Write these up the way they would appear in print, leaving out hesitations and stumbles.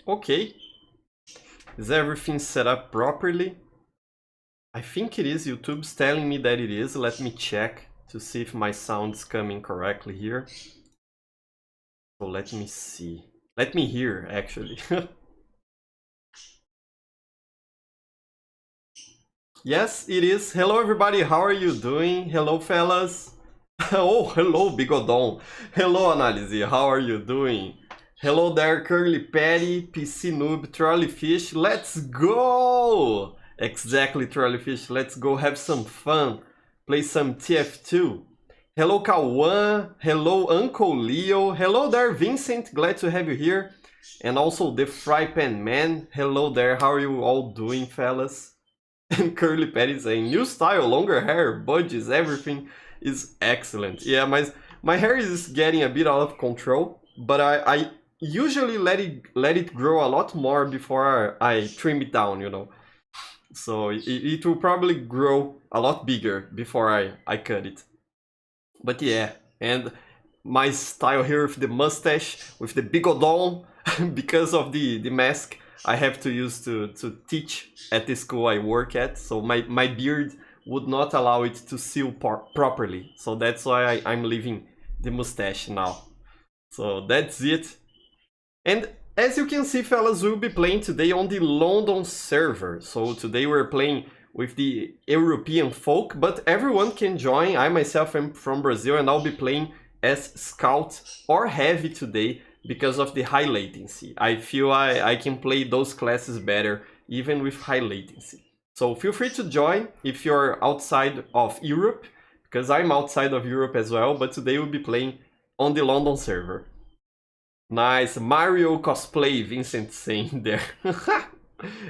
Okay. Is everything set up properly? I think it is. YouTube's telling me that it is. Let me check to see if my sound's coming correctly here. So let me see. Let me hear, actually. Yes, it is. Hello, everybody. How are you doing? Hello, fellas. Oh, hello, Bigodon. Hello, Análise. How are you doing? Hello there, Curly Patty, PC Noob, Trolleyfish. Let's go! Exactly, Trolleyfish. Let's go have some fun. Play some TF2. Hello, Kawan. Hello, Uncle Leo. Hello there, Vincent. Glad to have you here. And also the Fry Pan Man. Hello there. How are you all doing, fellas? And Curly Patty saying, new style, longer hair, budgies, everything is excellent. Yeah, my hair is getting a bit out of control, but I usually let it grow a lot more before I trim it down, you know. So it will probably grow a lot bigger before I cut it. But yeah, and my style here with the mustache, with the bigodon, because of the mask I have to use to teach at the school I work at, so my beard would not allow it to seal properly. So that's why I'm leaving the mustache now. So that's it. And as you can see, fellas, we'll be playing today on the London server. So today we're playing with the European folk, but everyone can join. I myself am from Brazil and I'll be playing as Scout or Heavy today because of the high latency. I feel I can play those classes better even with high latency. So feel free to join if you're outside of Europe, because I'm outside of Europe as well, but today we'll be playing on the London server. Nice, Mario cosplay, Vincent saying there.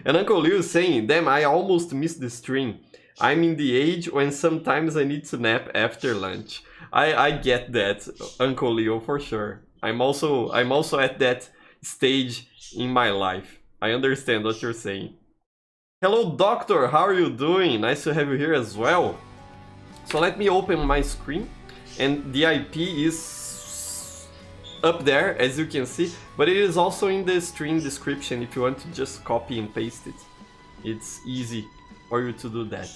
And Uncle Leo saying, damn, I almost missed the stream. I'm in the age when sometimes I need to nap after lunch. I get that, Uncle Leo, for sure. I'm also at that stage in my life. I understand what you're saying. Hello, Doctor, how are you doing? Nice to have you here as well. So let me open my screen, and the IP is up there, as you can see, but it is also in the stream description if you want to just copy and paste it. It's easy for you to do that.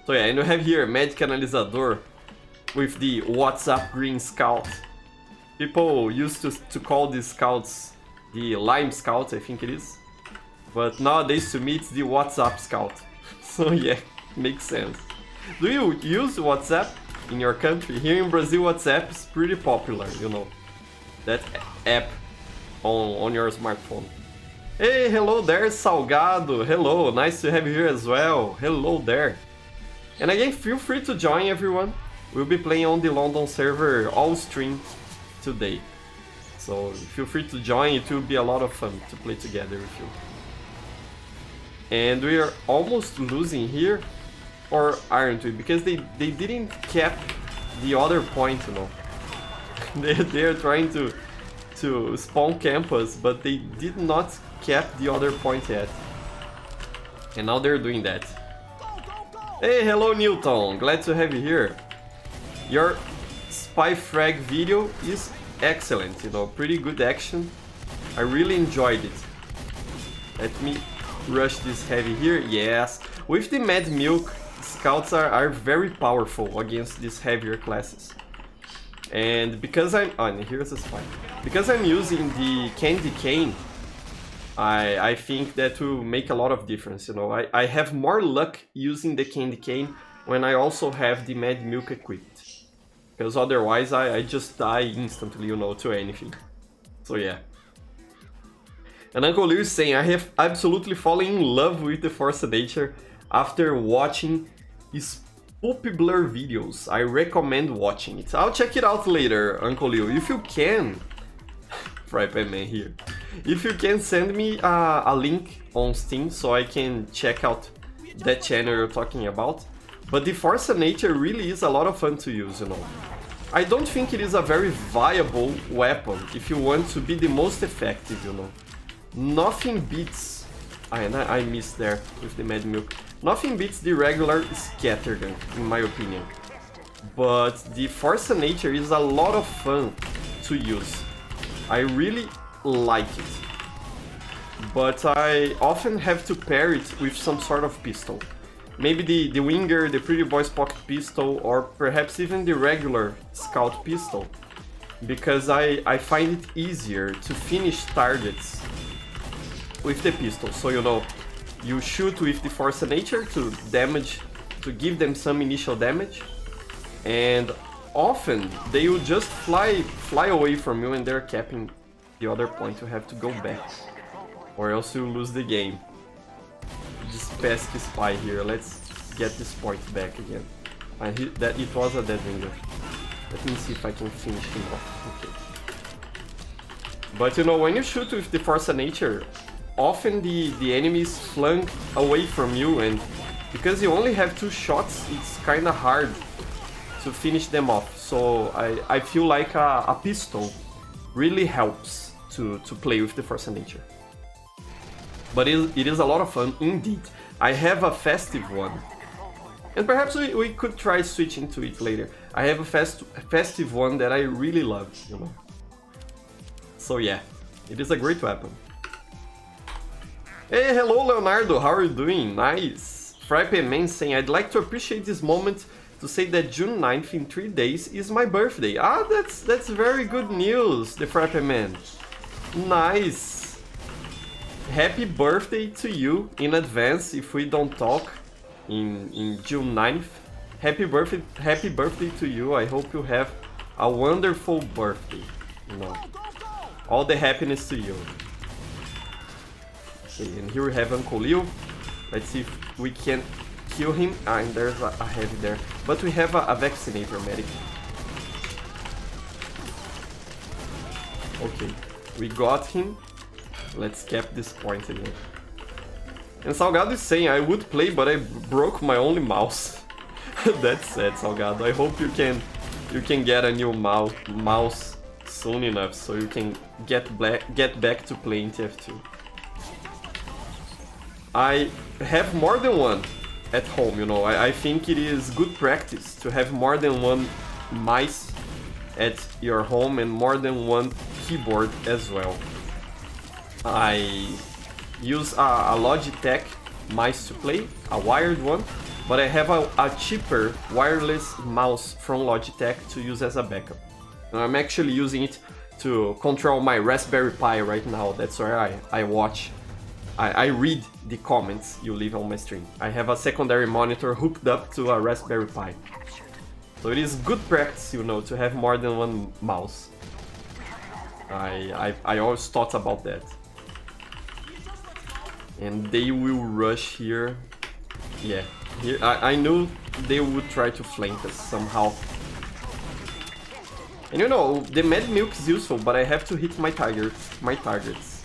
So yeah, and we have here Magic Analisador with the WhatsApp Green Scout. People used to call these scouts the Lime Scout, I think it is. But nowadays to me it's the WhatsApp Scout. So yeah, makes sense. Do you use WhatsApp in your country? Here in Brazil, WhatsApp is pretty popular, you know. That app on your smartphone. Hey, hello there, Salgado. Hello, nice to have you here as well. Hello there. And again, feel free to join, everyone. We'll be playing on the London server all stream today. So feel free to join, it will be a lot of fun to play together with you. And we are almost losing here, or aren't we? Because they didn't cap the other point, you know. they are trying to spawn campus, but they did not cap the other point yet. And now they're doing that. Hey, hello Newton, glad to have you here. Your spy frag video is excellent, you know, pretty good action. I really enjoyed it. Let me rush this heavy here. Yes, with the Mad Milk, scouts are very powerful against these heavier classes. And because I'm and here's a spy. Because I'm using the Candy Cane, I think that will make a lot of difference, you know. I have more luck using the Candy Cane when I also have the Mad Milk equipped. Because otherwise I just die instantly, you know, to anything. So yeah. And Uncle Leo is saying, I have absolutely fallen in love with the Force Nature after watching his Poopy Blur videos. I recommend watching it. I'll check it out later, Uncle Leo. If you can, Frypan Man here. If you can send me a link on Steam so I can check out that channel you're talking about. But the Force Nature really is a lot of fun to use, you know. I don't think it is a very viable weapon if you want to be the most effective, you know. Nothing beats... I missed there with the Mad Milk. Nothing beats the regular Scattergun, in my opinion. But the Force Nature is a lot of fun to use. I really like it. but I often have to pair it with some sort of pistol. Maybe the Winger, the Pretty Boy's pocket pistol, or perhaps even the regular scout pistol, because I find it easier to finish targets with the pistol. So you know, you shoot with the Force of Nature to give them some initial damage, and often they will just fly away from you and they're capping the other point. You have to go back, or else you lose the game. Just pesky spy here. Let's get this point back again. That it was a dead winger. Let me see if I can finish him off. Okay. But you know, when you shoot with the Force of Nature, often the enemy is flung away from you, and because you only have 2 shots, it's kinda hard to finish them off. So I feel like a pistol really helps to play with the Force of Nature. But it is a lot of fun indeed. I have a festive one, and perhaps we could try switching to it later. I have a festive one that I really love, you know. So yeah, it is a great weapon. Hey, hello Leonardo, how are you doing? Nice. Frappe Man saying, I'd like to appreciate this moment to say that June 9th in 3 days is my birthday. Ah, that's very good news, the Frappe Man. Nice. Happy birthday to you in advance if we don't talk in June 9th. Happy birthday to you. I hope you have a wonderful birthday. You know, all the happiness to you. Okay, and here we have Uncle Leo. Let's see if we can kill him. Ah, and there's a heavy there. But we have a vaccinator medic. Okay, we got him. Let's cap this point again. And Salgado is saying, I would play, but I broke my only mouse. That's sad, Salgado. I hope you can get a new mouse soon enough so you can get back to playing TF2. I have more than one at home, you know. I think it is good practice to have more than one mice at your home and more than one keyboard as well. I use a Logitech mice to play, a wired one, but I have a cheaper wireless mouse from Logitech to use as a backup. And I'm actually using it to control my Raspberry Pi right now. That's where I watch. I read the comments you leave on my stream. I have a secondary monitor hooked up to a Raspberry Pi. So it is good practice, you know, to have more than one mouse. I always thought about that. And they will rush here. Yeah, here I knew they would try to flank us somehow. And you know, the Mad Milk is useful, but I have to hit my targets.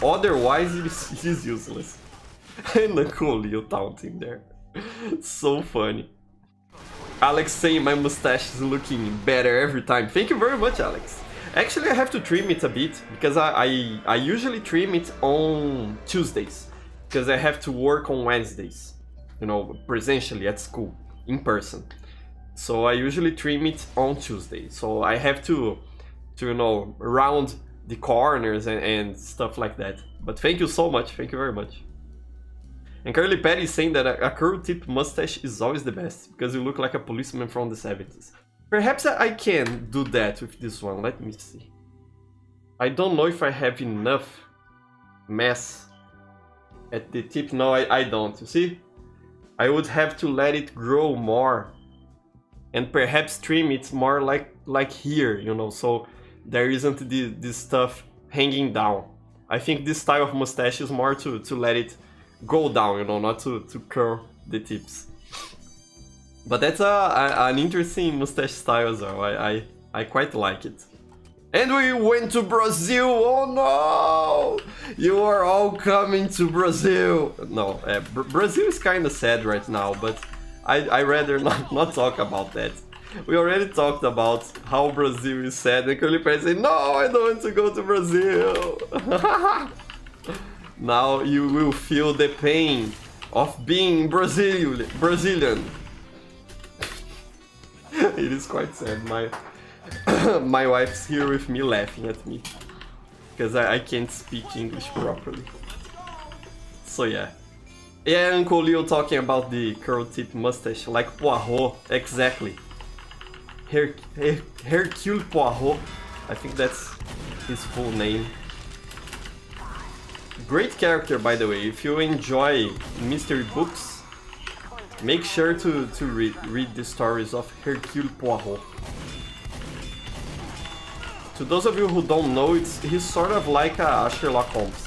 Otherwise, it is useless. And the cool Leo taunting there. So funny. Alex saying my mustache is looking better every time. Thank you very much, Alex. Actually, I have to trim it a bit, because I usually trim it on Tuesdays, because I have to work on Wednesdays, you know, presentially at school, in person. So I usually trim it on Tuesday. So I have to you know, round the corners and stuff like that. But thank you so much, thank you very much. And Curly Patty is saying that a curl tip mustache is always the best, because you look like a policeman from the 70s. Perhaps I can do that with this one. Let me see. I don't know if I have enough mass at the tip. No, I don't. You see? I would have to let it grow more and perhaps trim it more like here, you know, so there isn't this stuff hanging down. I think this style of mustache is more to let it go down, you know, not to curl the tips. But that's an interesting mustache style as well. I quite like it. And we went to Brazil! Oh no! You are all coming to Brazil! No, Brazil is kinda sad right now, but I rather not talk about that. We already talked about how Brazil is sad, and Curly Perry said, no, I don't want to go to Brazil! Now you will feel the pain of being Brazilian. It is quite sad. My wife's here with me laughing at me because I can't speak English properly. So yeah. Yeah, Uncle Leo talking about the curl tip mustache, like Poirot, exactly. Hercule Poirot, I think that's his full name. Great character, by the way. If you enjoy mystery books, make sure to read the stories of Hercule Poirot. To those of you who don't know, he's sort of like a Sherlock Holmes.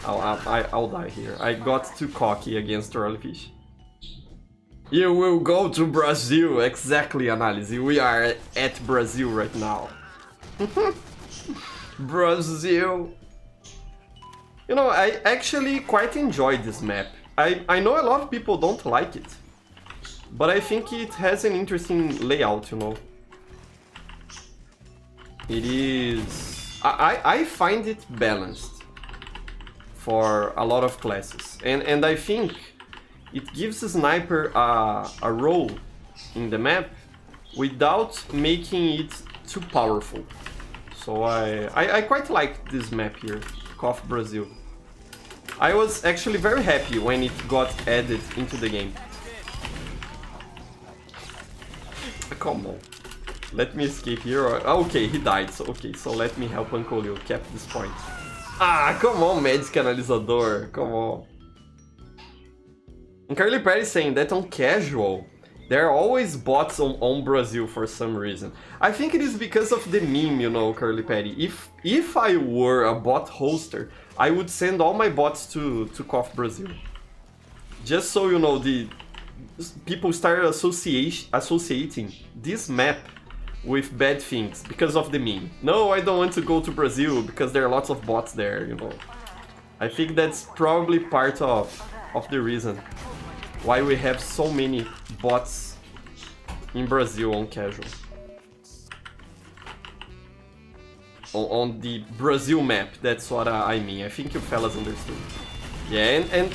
I'll die here. I got too cocky against Trolleyfish. You will go to Brazil, exactly, Análise. We are at Brazil right now. Brazil. You know, I actually quite enjoy this map. I know a lot of people don't like it, but I think it has an interesting layout, you know. It is... I find it balanced for a lot of classes, and I think it gives a sniper a role in the map without making it too powerful. So I quite like this map here, KOF Brazil. I was actually very happy when it got added into the game. Come on. Let me escape here. Okay, he died. So, okay, so let me help Uncle Leo cap this point. Ah, come on, Magic Analisador. Come on. And Curly Perry saying that on casual, there are always bots on Brazil for some reason. I think it is because of the meme, you know, Curly Perry. If I were a bot hoster, I would send all my bots to KOF Brazil. Just so, you know, the people start associating this map with bad things because of the meme. No, I don't want to go to Brazil because there are lots of bots there, you know. I think that's probably part of the reason why we have so many bots in Brazil on casual. On the Brazil map, that's what I mean. I think you fellas understood. Yeah, and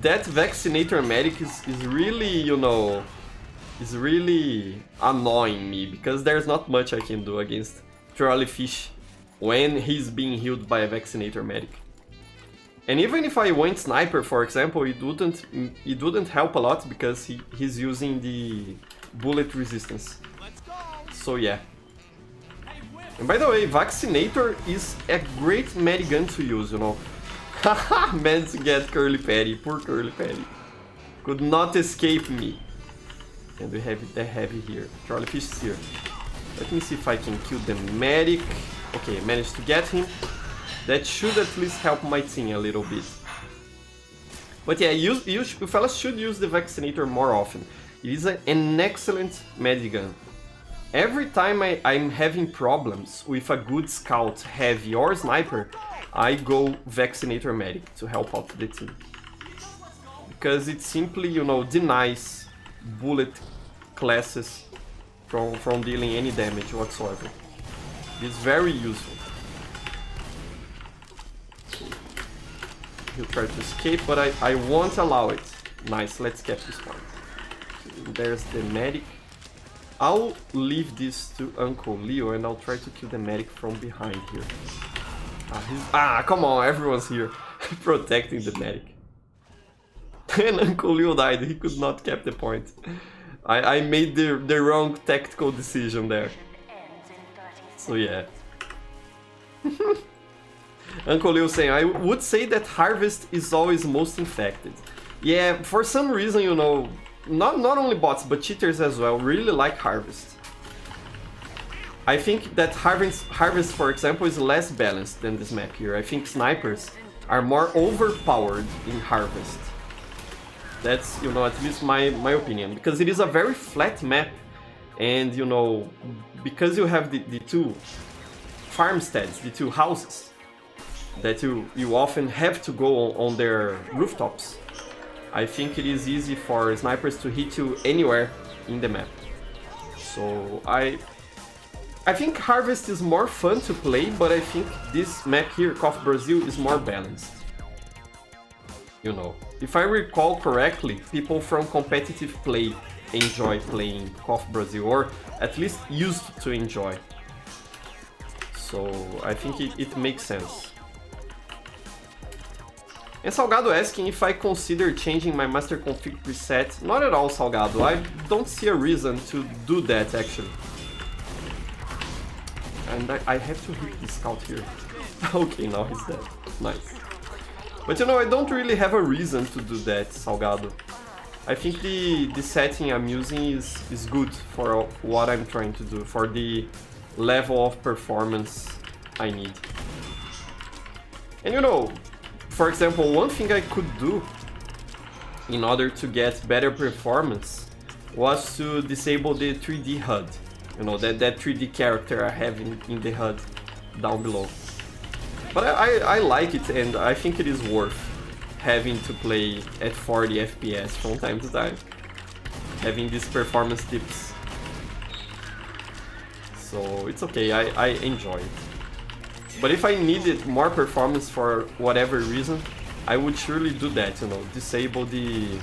that vaccinator medic is really, you know, is really annoying me because there's not much I can do against Trolleyfish when he's being healed by a vaccinator medic. And even if I went sniper, for example, it wouldn't help a lot because he's using the bullet resistance. So yeah. And by the way, vaccinator is a great medigun to use, you know. Haha, meant to get Curly Patty, poor Curly Patty. Could not escape me. And we have the heavy here. Trolleyfish is here. Let me see if I can kill the medic. Okay, managed to get him. That should at least help my team a little bit. But yeah, you fellas should use the vaccinator more often. It is an excellent medigun. Every time I'm having problems with a good scout, heavy or sniper, I go vaccinator medic to help out the team. Because it simply, you know, denies bullet classes from dealing any damage whatsoever. It's very useful. He'll try to escape, but I won't allow it. Nice, let's get this point. There's the medic. I'll leave this to Uncle Leo and I'll try to kill the medic from behind here. Come on, everyone's here protecting the medic. And Uncle Leo died, he could not cap the point. I made the wrong tactical decision there. So yeah. Uncle Leo saying, I would say that Harvest is always most infected. Yeah, for some reason, you know, not only bots, but cheaters as well, really like Harvest. I think that Harvest, for example, is less balanced than this map here. I think snipers are more overpowered in Harvest. That's, you know, at least my opinion, because it is a very flat map, and, you know, because you have the two farmsteads, the two houses, that you often have to go on their rooftops. I think it is easy for snipers to hit you anywhere in the map. So I think Harvest is more fun to play, but I think this map here, KOF Brazil, is more balanced. You know, if I recall correctly, people from competitive play enjoy playing KOF Brazil, or at least used to enjoy. So I think it makes sense. And Salgado asking if I consider changing my master config preset. Not at all, Salgado. I don't see a reason to do that, actually. And I have to hit the scout here. Okay, now he's dead. Nice. But you know, I don't really have a reason to do that, Salgado. I think the setting I'm using is good for what I'm trying to do, for the level of performance I need. And you know, for example, one thing I could do in order to get better performance was to disable the 3D HUD. You know, that 3D character I have in the HUD down below. But I like it, and I think it is worth having to play at 40 FPS from time to time. Having these performance tips. So it's okay, I enjoy it. But if I needed more performance for whatever reason, I would surely do that, you know, disable the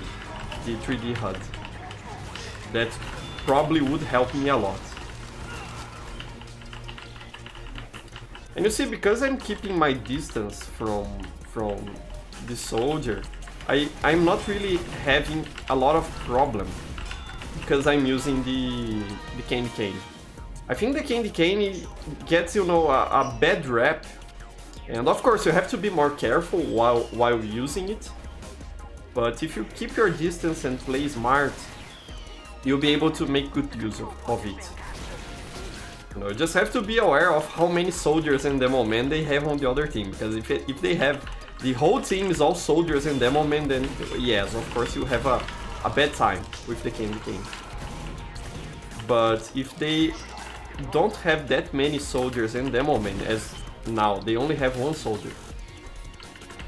3D HUD. That probably would help me a lot. And you see, because I'm keeping my distance from the soldier, I'm not really having a lot of problem because I'm using the candy cane. I think the candy cane gets, you know, a bad rep, and of course you have to be more careful while using it. But if you keep your distance and play smart, you'll be able to make good use of it. You know, you just have to be aware of how many soldiers and demo men they have on the other team, because if they have the whole team is all soldiers and demo men, then yes, of course you have a bad time with the candy cane. But if they don't have that many soldiers and demo men, as now they only have one soldier,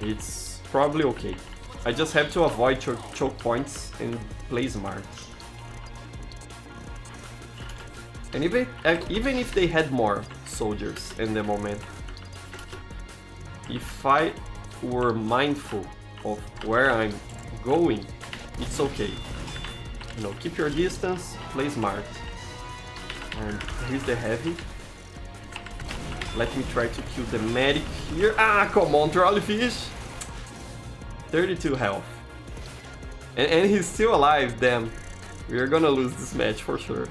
it's probably okay. I just have to avoid choke points and play smart. And even if they had more soldiers and demo men, if I were mindful of where I'm going, it's okay. You know, keep your distance, play smart. And here's the heavy. Let me try to kill the medic here. Ah, come on, trolley fish! 32 health. And he's still alive, damn. We're gonna lose this match for sure.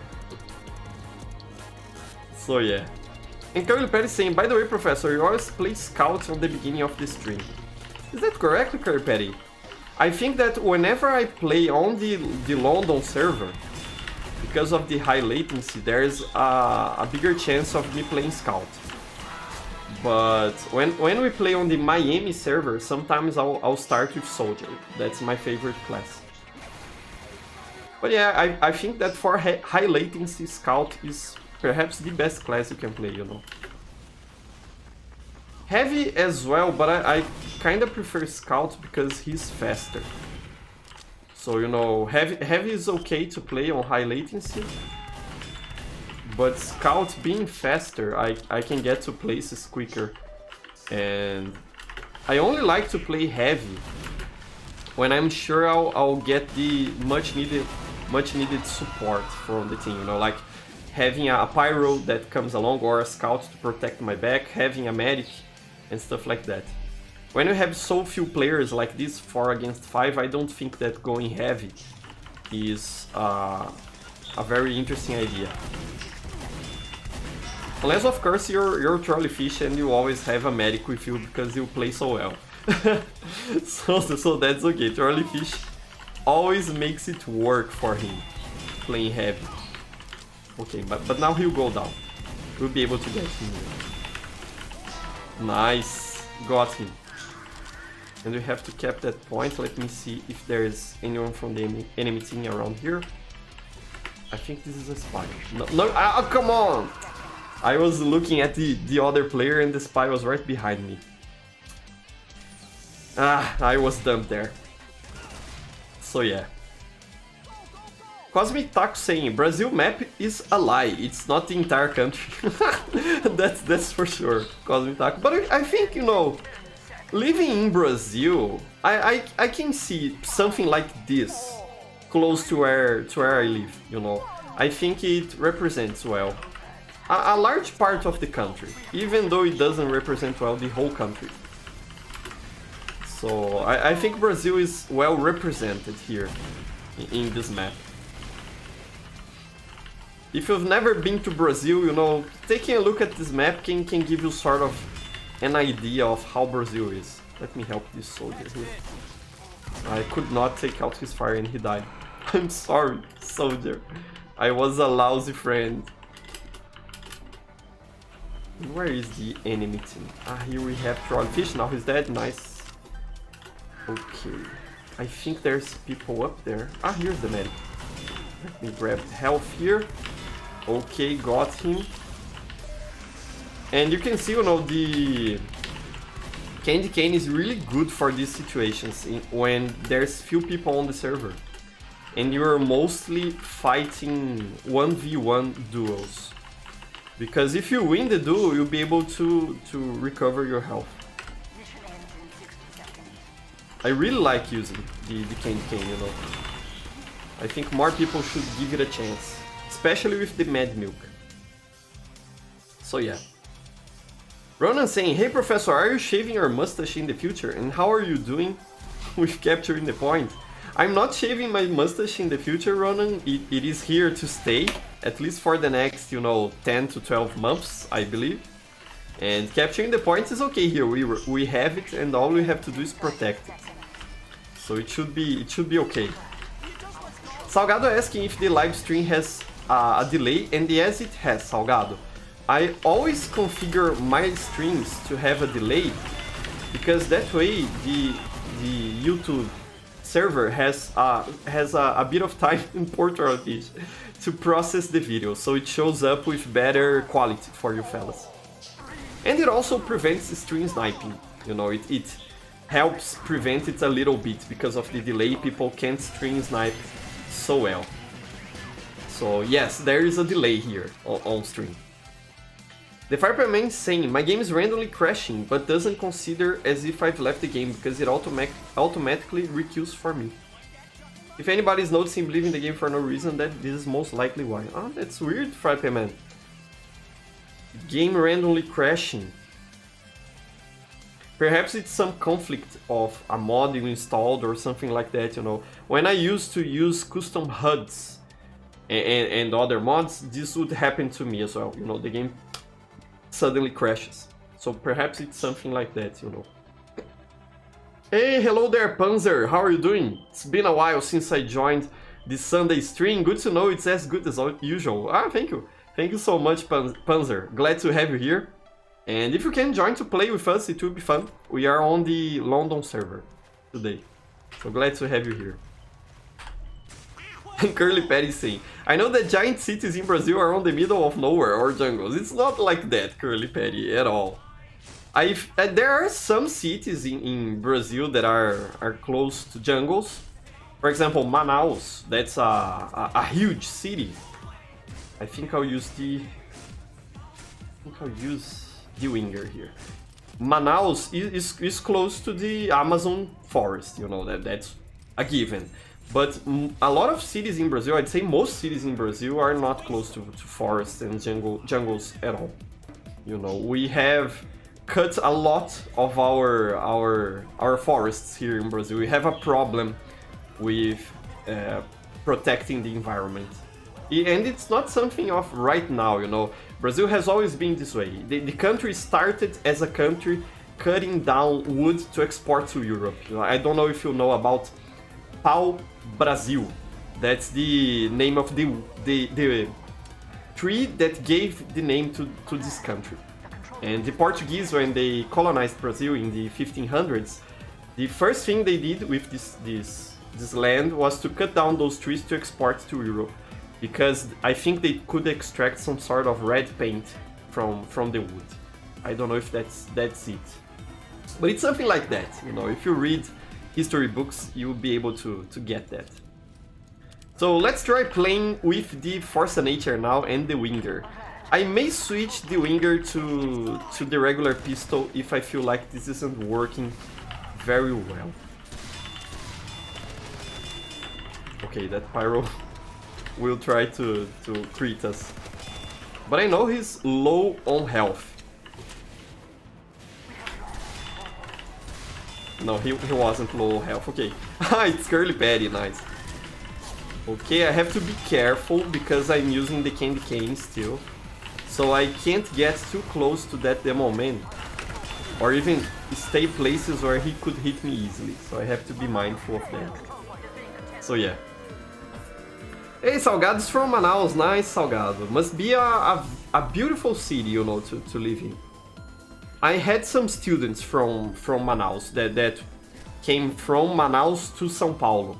So yeah. And Curly Patty saying, by the way, Professor, you always play scouts on the beginning of the stream. Is that correct, Curly Patty? I think that whenever I play on the London server, because of the high latency, there's a bigger chance of me playing scout. But when we play on the Miami server, sometimes I'll start with soldier. That's my favorite class. But yeah, I think that for high latency, scout is perhaps the best class you can play, you know. Heavy as well, but I kinda prefer scout because he's faster. So, you know, heavy is okay to play on high latency, but scout being faster, I can get to places quicker. And I only like to play heavy when I'm sure I'll get the much needed support from the team, you know, like having a pyro that comes along or a scout to protect my back, having a medic and stuff like that. When you have so few players like this, 4 against 5, I don't think that going heavy is a very interesting idea. Unless of course you're trolley fish and you always have a medic with you because you play so well. so that's okay, trolley fish always makes it work for him, playing heavy. Okay, but now he'll go down. We'll be able to get him here. Nice, got him. And we have to cap that point. Let me see if there is anyone from the enemy team around here. I think this is a spy. No, oh, come on! I was looking at the other player and the spy was right behind me. Ah, I was dumped there. So yeah. Cosmic Taco saying, Brazil map is a lie, it's not the entire country. that's for sure, Cosmic Taco. But I think, you know, living in Brazil, I can see something like this close to where I live, you know. I think it represents well a large part of the country, even though it doesn't represent well the whole country. So I think Brazil is well represented here in this map. If you've never been to Brazil, you know, taking a look at this map can give you sort of an idea of how Brazil is. Let me help this soldier here. I could not take out his fire and he died. I'm sorry, soldier. I was a lousy friend. Where is the enemy team? Ah, here we have Trollfish. Now he's dead. Nice. Okay. I think there's people up there. Ah, here's the medic. Let me grab health here. Okay, got him. And you can see, you know, the candy cane is really good for these situations when there's few people on the server. And you're mostly fighting 1v1 duels. Because if you win the duel, you'll be able to recover your health. I really like using the candy cane, you know. I think more people should give it a chance. Especially with the mad milk. So yeah. Ronan saying, hey professor, are you shaving your mustache in the future? And how are you doing with capturing the point? I'm not shaving my mustache in the future, Ronan. It is here to stay, at least for the next, you know, 10 to 12 months, I believe. And capturing the points is okay here. We have it, and all we have to do is protect it. So it should be okay. Salgado asking if the live stream has a delay, and yes, it has, Salgado. I always configure my streams to have a delay, because that way the YouTube server has a bit of time in Portugal to process the video, so it shows up with better quality for you fellas. And it also prevents stream sniping, you know, it helps prevent it a little bit because of the delay. People can't stream snipe so well. So yes, there is a delay here on stream. The Fireman is saying, my game is randomly crashing, but doesn't consider as if I've left the game because it automatically requeues for me. If anybody is noticing leaving the game for no reason, that this is most likely why. Ah, that's weird, Fireman. Game randomly crashing. Perhaps it's some conflict of a mod you installed or something like that, you know. When I used to use custom HUDs and other mods, this would happen to me as well, you know, the game suddenly crashes. So perhaps it's something like that, you know. Hey, hello there, Panzer. How are you doing? It's been a while since I joined this Sunday stream. Good to know it's as good as usual. Ah, thank you. Thank you so much, Panzer. Glad to have you here. And if you can join to play with us, it will be fun. We are on the London server today. So glad to have you here. Curly Patty saying, I know that giant cities in Brazil are on the middle of nowhere or jungles. It's not like that, Curly Patty, at all. There are some cities in Brazil that are close to jungles. For example, Manaus, that's a huge city. I think I'll use the winger here. Manaus is close to the Amazon forest, you know, that's a given. But a lot of cities in Brazil, I'd say most cities in Brazil are not close to forests and jungles at all. You know, we have cut a lot of our forests here in Brazil. We have a problem with protecting the environment. And it's not something of right now, you know. Brazil has always been this way. The country started as a country cutting down wood to export to Europe. You know, I don't know if you know about Pau Brasil. That's the name of the tree that gave the name to this country. And the Portuguese, when they colonized Brazil in the 1500s, the first thing they did with this land was to cut down those trees to export to Europe, because I think they could extract some sort of red paint from the wood. I don't know if that's it, but it's something like that. You know, if you read history books, you'll be able to get that. So let's try playing with the Force of Nature now and the Winger. I may switch the Winger to the regular pistol if I feel like this isn't working very well. Okay, that Pyro will try to crit us. But I know he's low on health. No, he wasn't low health. Okay. It's Curly Patty, nice. Okay, I have to be careful because I'm using the candy cane still. So I can't get too close to that demo man. Or even stay places where he could hit me easily. So I have to be mindful of that. So yeah. Hey, Salgado's from Manaus. Nice, Salgado. Must be a beautiful city, you know, to live in. I had some students from Manaus that came from Manaus to São Paulo.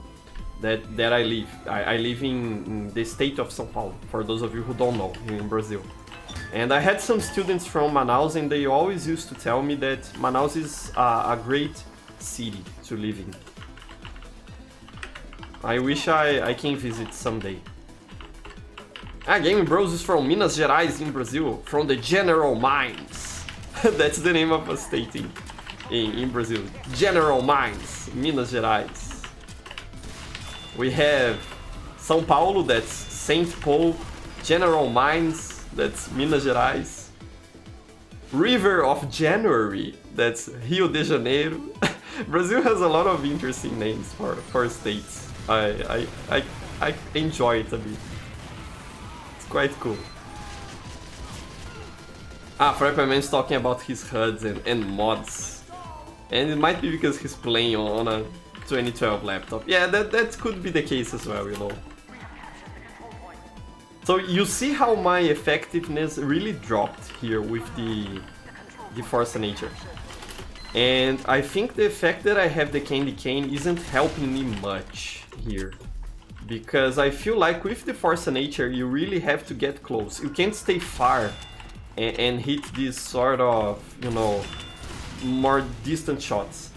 That I live. I live in the state of São Paulo, for those of you who don't know, here in Brazil. And I had some students from Manaus, and they always used to tell me that Manaus is a great city to live in. I wish I can visit someday. Gaming Bros is from Minas Gerais in Brazil, from the General Mines. That's the name of a state in Brazil. General Mines, Minas Gerais. We have São Paulo, that's Saint Paul. General Mines, that's Minas Gerais. River of January, that's Rio de Janeiro. Brazil has a lot of interesting names for states. I enjoy it a bit. It's quite cool. Frapperman's talking about his HUDs and mods. And it might be because he's playing on a 2012 laptop. Yeah, that could be the case as well, you know. So you see how my effectiveness really dropped here with the Force Nature. And I think the fact that I have the candy cane isn't helping me much here. Because I feel like with the Force Nature you really have to get close. You can't stay far and hit these sort of, you know, more distant shots.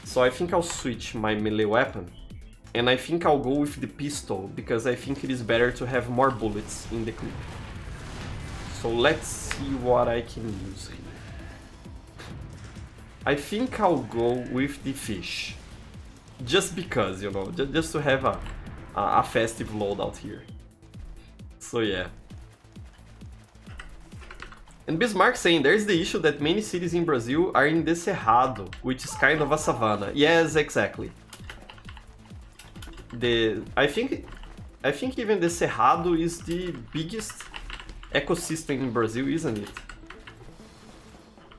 So I think I'll switch my melee weapon. And I think I'll go with the pistol, because I think it is better to have more bullets in the clip. So let's see what I can use here. I think I'll go with the fish. Just because, you know, just to have a festive loadout here. So yeah. And Bismarck saying, there's the issue that many cities in Brazil are in the Cerrado, which is kind of a savanna. Yes, exactly. I think even the Cerrado is the biggest ecosystem in Brazil, isn't it?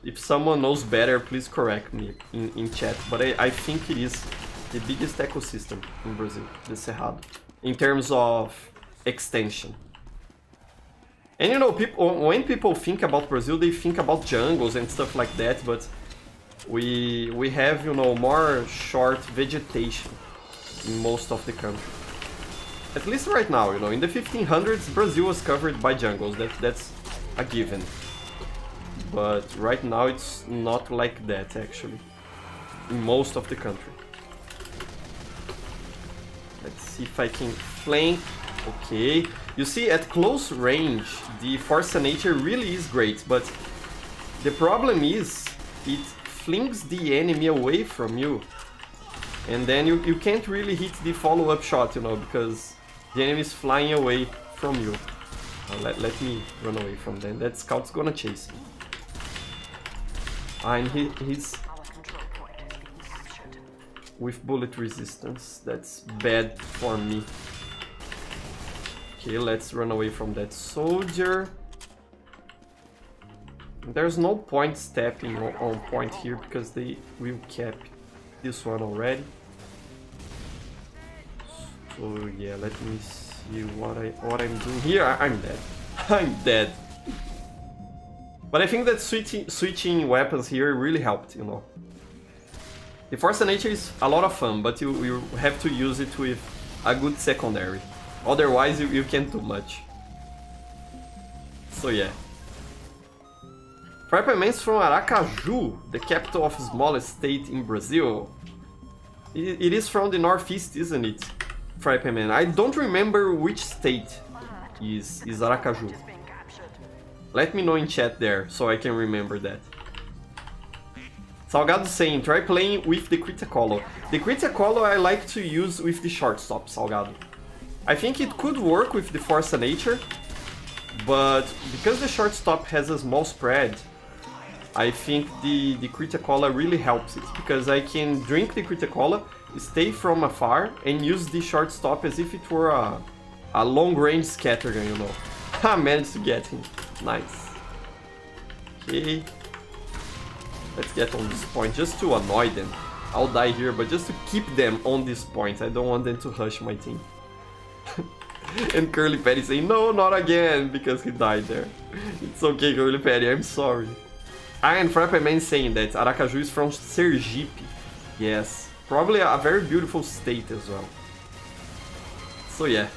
If someone knows better, please correct me in chat. But I think it is the biggest ecosystem in Brazil, the Cerrado, in terms of extension. And you know, when people think about Brazil, they think about jungles and stuff like that, but we have, you know, more short vegetation in most of the country. At least right now, you know, in the 1500s, Brazil was covered by jungles, that's a given. But right now it's not like that, actually, in most of the country. Let's see if I can flank. Okay, you see, at close range, the Force Nature really is great, but the problem is it flings the enemy away from you. And then you can't really hit the follow-up shot, you know, because the enemy is flying away from you. Let me run away from them. That scout's gonna chase me. And he's with bullet resistance. That's bad for me. Okay, let's run away from that soldier. There's no point stepping on point here because they will cap this one already. So yeah, let me see what I'm doing here. I'm dead. I'm dead. But I think that switching weapons here really helped, you know. The Force Nature is a lot of fun, but you have to use it with a good secondary. Otherwise, you can't do much. So yeah. Frapperman's from Aracaju, the capital of the smallest state in Brazil. It is from the northeast, isn't it, Frapperman? I don't remember which state is Aracaju. Let me know in chat there, so I can remember that. Salgado saying, try playing with the Criticolo. The Criticolo I like to use with the shortstop, Salgado. I think it could work with the Force Nature, but because the shortstop has a small spread, I think the Criticola really helps it, because I can drink the Criticola, stay from afar, and use the short stop as if it were a long-range scattergun, you know. I managed to get him. Nice. Okay. Let's get on this point, just to annoy them. I'll die here, but just to keep them on this point. I don't want them to rush my team. And Curly Patty saying, no, not again, because he died there. It's okay, Curly Patty, I'm sorry. And Frappe Man saying that Aracaju is from Sergipe. Yes, probably a very beautiful state as well. So yeah.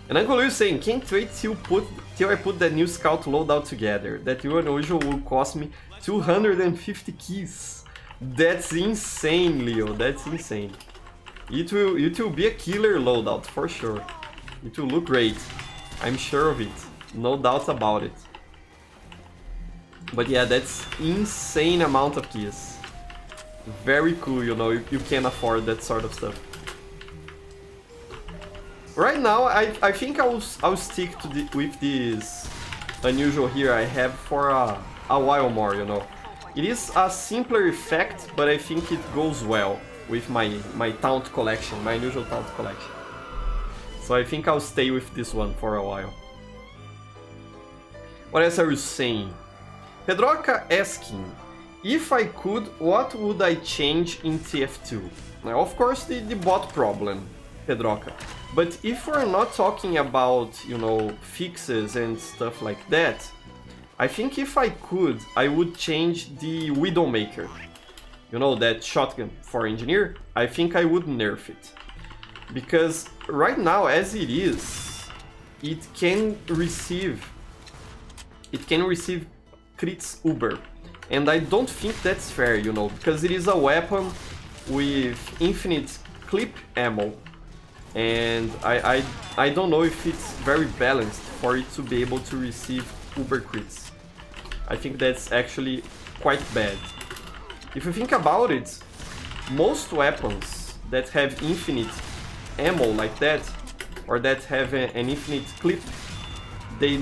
And Uncle Lou saying, can't wait till I put that new scout loadout together. That new unusual will cost me 250 keys. That's insane, Leo, that's insane. It will be a killer loadout, for sure. It will look great. I'm sure of it. No doubt about it. But yeah, that's insane amount of keys. Very cool, you know, you can afford that sort of stuff. Right now, I think I'll stick to with this unusual here I have for a while more, you know. It is a simpler effect, but I think it goes well with my taunt collection, my unusual taunt collection. So I think I'll stay with this one for a while. What else are you saying? Pedroca asking, if I could, what would I change in TF2? Now, of course, the bot problem, Pedroca. But if we're not talking about, you know, fixes and stuff like that, I think if I could, I would change the Widowmaker. You know, that shotgun for engineer, I think I would nerf it. Because right now, as it is, it can receive crits Uber. And I don't think that's fair, you know, because it is a weapon with infinite clip ammo. And I don't know if it's very balanced for it to be able to receive Uber crits. I think that's actually quite bad. If you think about it, most weapons that have infinite ammo like that, or that have an infinite clip, they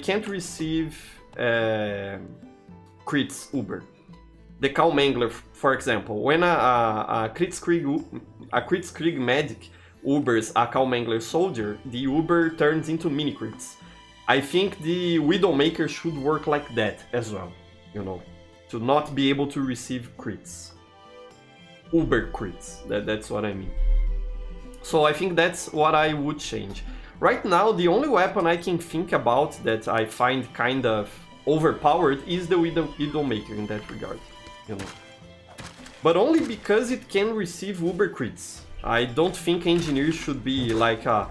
can't receive crits Uber. The Cow Mangler, for example, when a Kritzkrieg medic Ubers a Cow Mangler soldier, the Uber turns into mini crits. I think the Widowmaker should work like that as well, you know, to not be able to receive crits. Uber crits, that's what I mean. So I think that's what I would change. Right now, the only weapon I can think about that I find kind of overpowered is the Widowmaker in that regard, you know. But only because it can receive Uber crits. I don't think engineers should be like a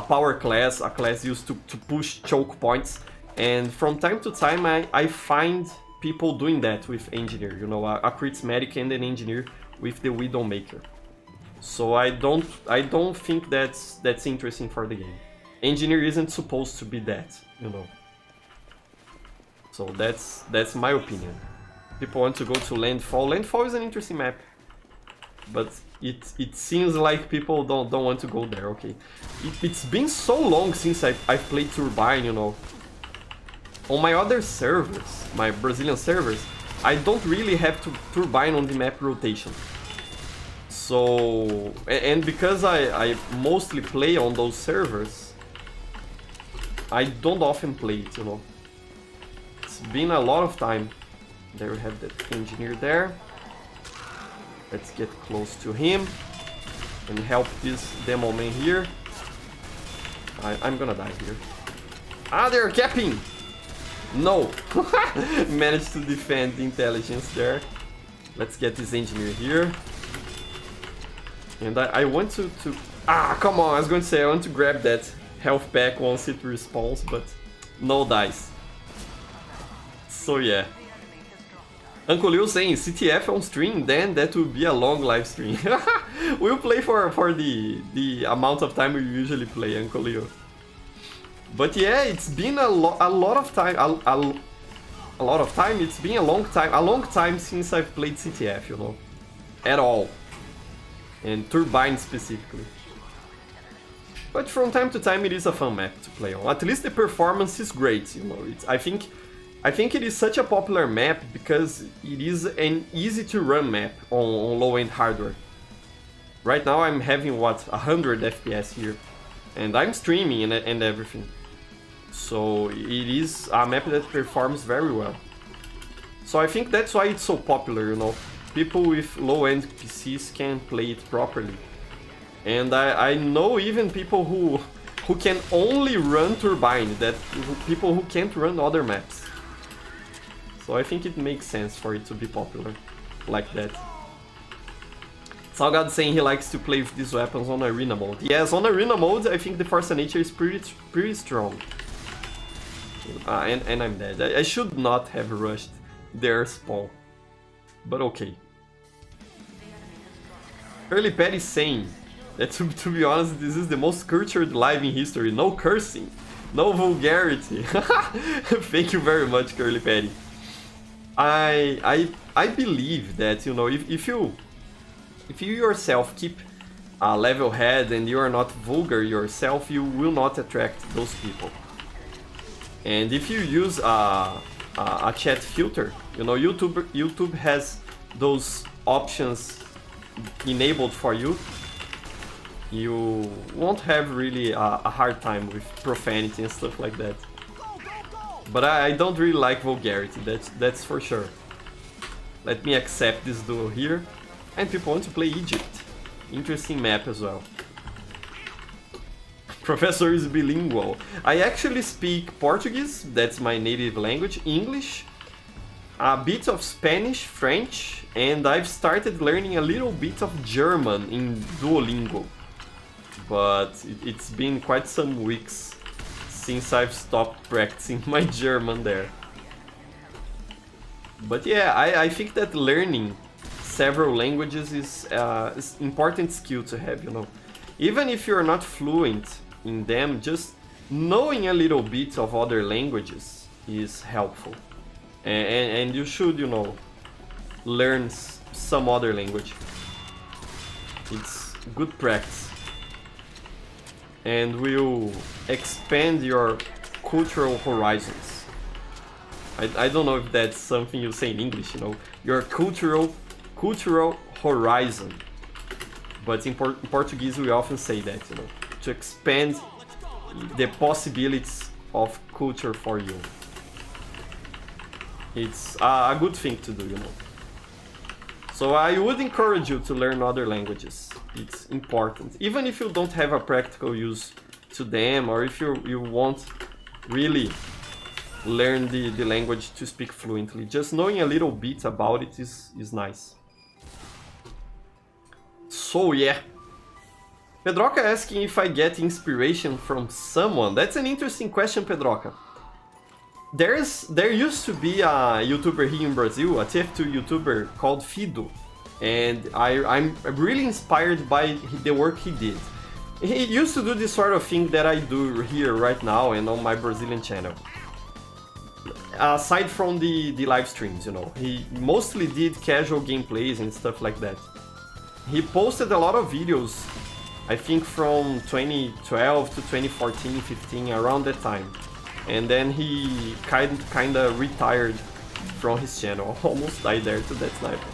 power class, a class used to push choke points. And from time to time, I find people doing that with engineer, you know, a crits medic and an engineer with the Widowmaker. So I don't think that's interesting for the game. Engineer isn't supposed to be that, you know. So that's my opinion. People want to go to Landfall. Landfall is an interesting map, but it seems like people don't want to go there. Okay, it's been so long since I've played Turbine, you know. On my other servers, my Brazilian servers, I don't really have to Turbine on the map rotation. So, and because I mostly play on those servers, I don't often play it, you know. It's been a lot of time. There we have that engineer there. Let's get close to him and help this demo man here. I'm gonna die here. Ah, they're capping! No! Managed to defend the intelligence there. Let's get this engineer here. And I want to... Ah, come on! I was going to say I want to grab that health pack once it respawns, but no dice. So yeah. Uncle Leo saying, CTF on stream, then that will be a long live stream. We'll play for the amount of time we usually play, Uncle Leo. But yeah, it's been a lot of time. A lot of time. It's been a long time since I've played CTF, you know, at all, and Turbine specifically. But from time to time, it is a fun map to play on. At least the performance is great, you know. I think I think it is such a popular map because it is an easy to run map on low-end hardware. Right now I'm having what, 100 FPS here, and I'm streaming and everything. So it is a map that performs very well. So I think that's why it's so popular, you know. People with low-end PCs can play it properly. And I know even people who can only run Turbine, people who can't run other maps. So I think it makes sense for it to be popular like that. Salgado saying he likes to play with these weapons on arena mode. Yes, on arena mode I think the Force of Nature is pretty strong. And I'm dead. I should not have rushed their spawn. But okay. Early Pat is saying that to be honest, this is the most cultured live in history. No cursing, no vulgarity. Thank you very much, Curly Patty. I believe that, you know, if you yourself keep a level head and you are not vulgar yourself, you will not attract those people. And if you use a chat filter, you know, YouTube has those options enabled for you. You won't have really a hard time with profanity and stuff like that. But I don't really like vulgarity, that's for sure. Let me accept this duo here. And people want to play Egypt. Interesting map as well. Professor is bilingual. I actually speak Portuguese, that's my native language, English, a bit of Spanish, French, and I've started learning a little bit of German in Duolingo. But it's been quite some weeks since I've stopped practicing my German there. But yeah, I think that learning several languages is an important skill to have, you know. Even if you're not fluent in them, just knowing a little bit of other languages is helpful. And you should, you know, learn some other language. It's good practice. And will expand your cultural horizons. I don't know if that's something you say in English, you know, your cultural horizon. But in Portuguese we often say that, you know, to expand the possibilities of culture for you. It's a good thing to do, you know. So I would encourage you to learn other languages. It's important. Even if you don't have a practical use to them, or if you won't really learn the language to speak fluently, just knowing a little bit about it is nice. So yeah. Pedroca asking if I get inspiration from someone. That's an interesting question, Pedroca. There used to be a YouTuber here in Brazil, a TF2 YouTuber called Fido, and I'm really inspired by the work he did. He used to do this sort of thing that I do here right now and on my Brazilian channel. Aside from the live streams, you know, he mostly did casual gameplays and stuff like that. He posted a lot of videos, I think from 2012 to 2014, 15, around that time. And then he kinda retired from his channel. Almost died there to that sniper.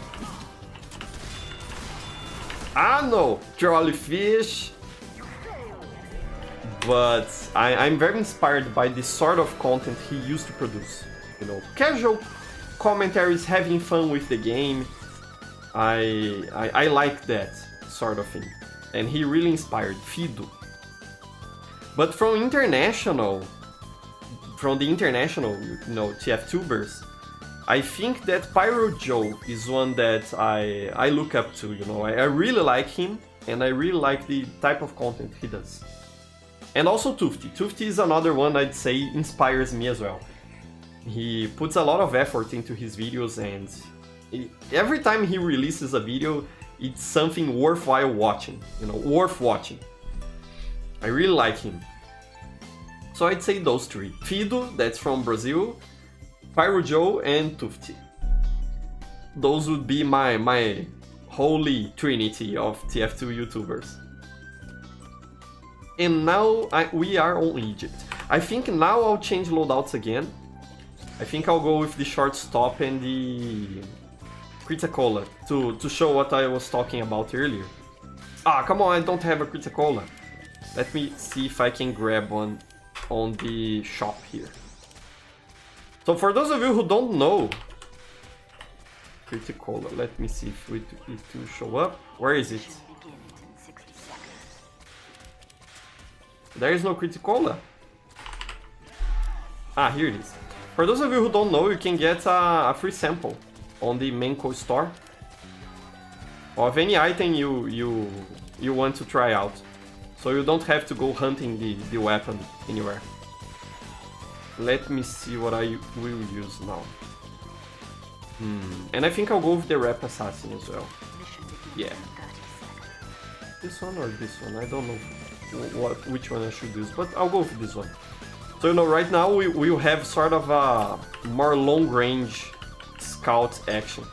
Ah no, Trolley Fish. But I'm very inspired by the sort of content he used to produce. You know, casual commentaries, having fun with the game. I like that sort of thing. And he really inspired Fido. But from the international, you know, TF2bers, I think that Pyro Joe is one that I look up to, you know. I really like him, and I really like the type of content he does. And also Tufty. Tufty is another one I'd say inspires me as well. He puts a lot of effort into his videos, and every time he releases a video, it's something worthwhile watching, you know, worth watching. I really like him. So I'd say those three. Fido, that's from Brazil, Pyro Joe, and Tufty. Those would be my holy trinity of TF2 YouTubers. And now we are on Egypt. I think now I'll change loadouts again. I think I'll go with the shortstop and the Criticola to show what I was talking about earlier. Ah, come on, I don't have a Criticola. Let me see if I can grab one on the shop here. So for those of you who don't know, Criticola, let me see if it will show up. Where is it? There is no Criticola. Ah, here it is. For those of you who don't know, you can get a free sample on the Manco store of any item you want to try out. So you don't have to go hunting the weapon anywhere. Let me see what I will use now. And I think I'll go with the Rep Assassin as well. Yeah. This one or this one? I don't know which one I should use, but I'll go with this one. So, you know, right now we will have sort of a more long-range scout action.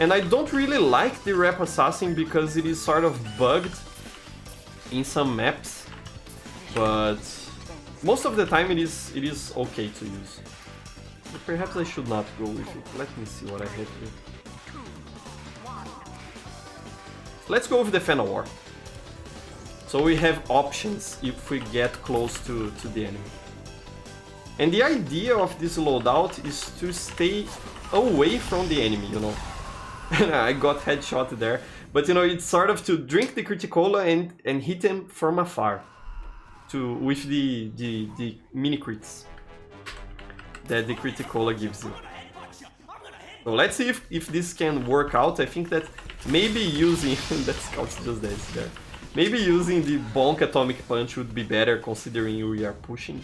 And I don't really like the Rep Assassin because it is sort of bugged in some maps, but most of the time it is okay to use. But perhaps I should not go with it. Let me see what I have here. Let's go with the Fan of War. So we have options if we get close to the enemy. And the idea of this loadout is to stay away from the enemy, you know. I got headshot there. But you know, it's sort of to drink the Criticola and hit them from afar. With the mini crits that the Criticola gives you. So let's see if this can work out. I think that maybe using that scout's just there. Maybe using the Bonk Atomic Punch would be better considering we are pushing.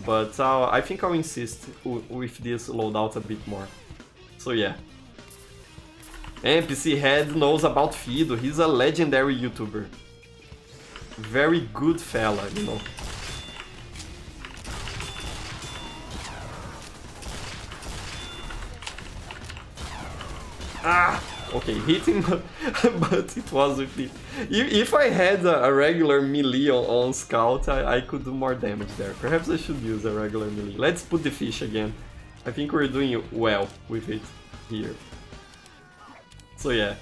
But I think I'll insist with this loadout a bit more. So yeah. NPC Head knows about Fido. He's a legendary YouTuber. Very good fella, you know. Ah! Okay, hit him, but it was with the... If I had a regular melee on Scout, I could do more damage there. Perhaps I should use a regular melee. Let's put the fish again. I think we're doing well with it here. So yeah.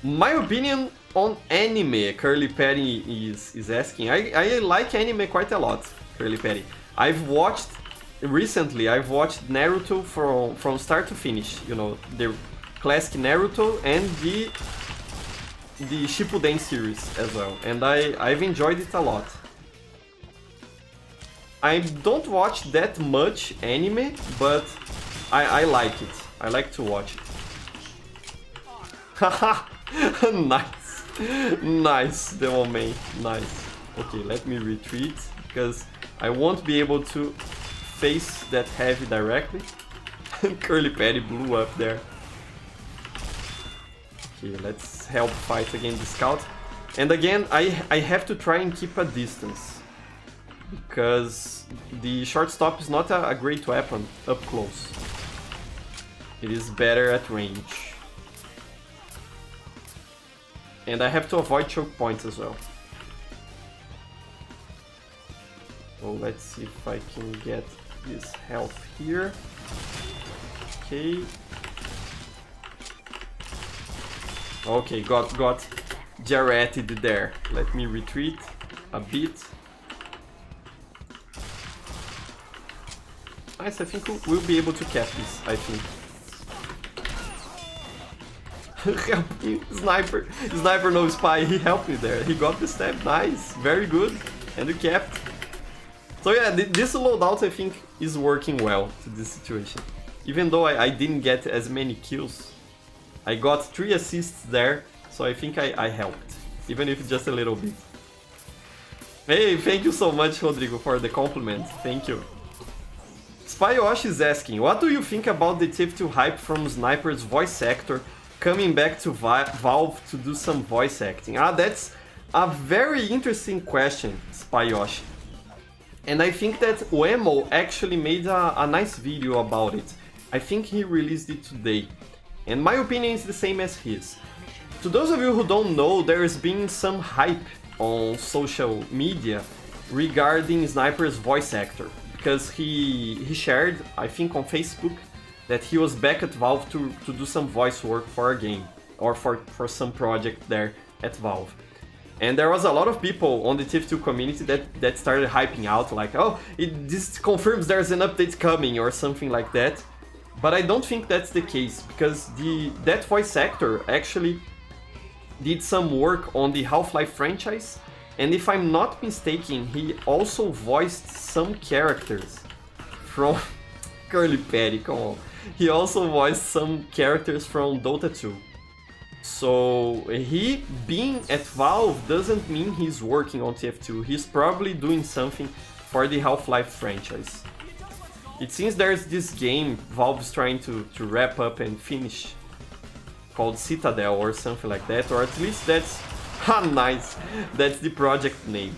My opinion on anime, Curly Patty is asking. I like anime quite a lot, Curly Patty. Recently I've watched Naruto from start to finish, you know, the classic Naruto and the Shippuden series as well, and I've enjoyed it a lot. I don't watch that much anime, but I like it. I like to watch it. Haha! Nice! Nice, Demoman. Nice. Okay, let me retreat, because I won't be able to face that heavy directly. Curly Patty blew up there. Okay, let's help fight against the scout. And again, I have to try and keep a distance, because the shortstop is not a great weapon up close. It is better at range. And I have to avoid choke points as well. So let's see if I can get this health here. Okay. Okay, got jarretted there. Let me retreat a bit. Nice, I think we'll be able to catch this, I think. Help me, Sniper! Sniper no spy, he helped me there. He got the stab, nice, very good. And we kept. So yeah, this loadout I think is working well to this situation. Even though I didn't get as many kills, I got 3 assists there, so I think I helped, even if just a little bit. Hey, thank you so much, Rodrigo, for the compliment. Thank you. Spyosh is asking, what do you think about the TF2 hype from Sniper's voice actor coming back to Valve to do some voice acting? Ah, that's a very interesting question, Spyosh. And I think that Wemo actually made a nice video about it. I think he released it today. And my opinion is the same as his. To those of you who don't know, there's been some hype on social media regarding Sniper's voice actor. because he shared, I think on Facebook, that he was back at Valve to do some voice work for a game, or for some project there at Valve. And there was a lot of people on the TF2 community that started hyping out, like, oh, this confirms there's an update coming, or something like that. But I don't think that's the case, because that voice actor actually did some work on the Half-Life franchise, and if I'm not mistaken, he also voiced some characters from Curly Patty, come on. He also voiced some characters from Dota 2. So he being at Valve doesn't mean he's working on TF2. He's probably doing something for the Half-Life franchise. It seems there's this game Valve's trying to wrap up and finish, called Citadel or something like that, or at least that's nice, that's the project name.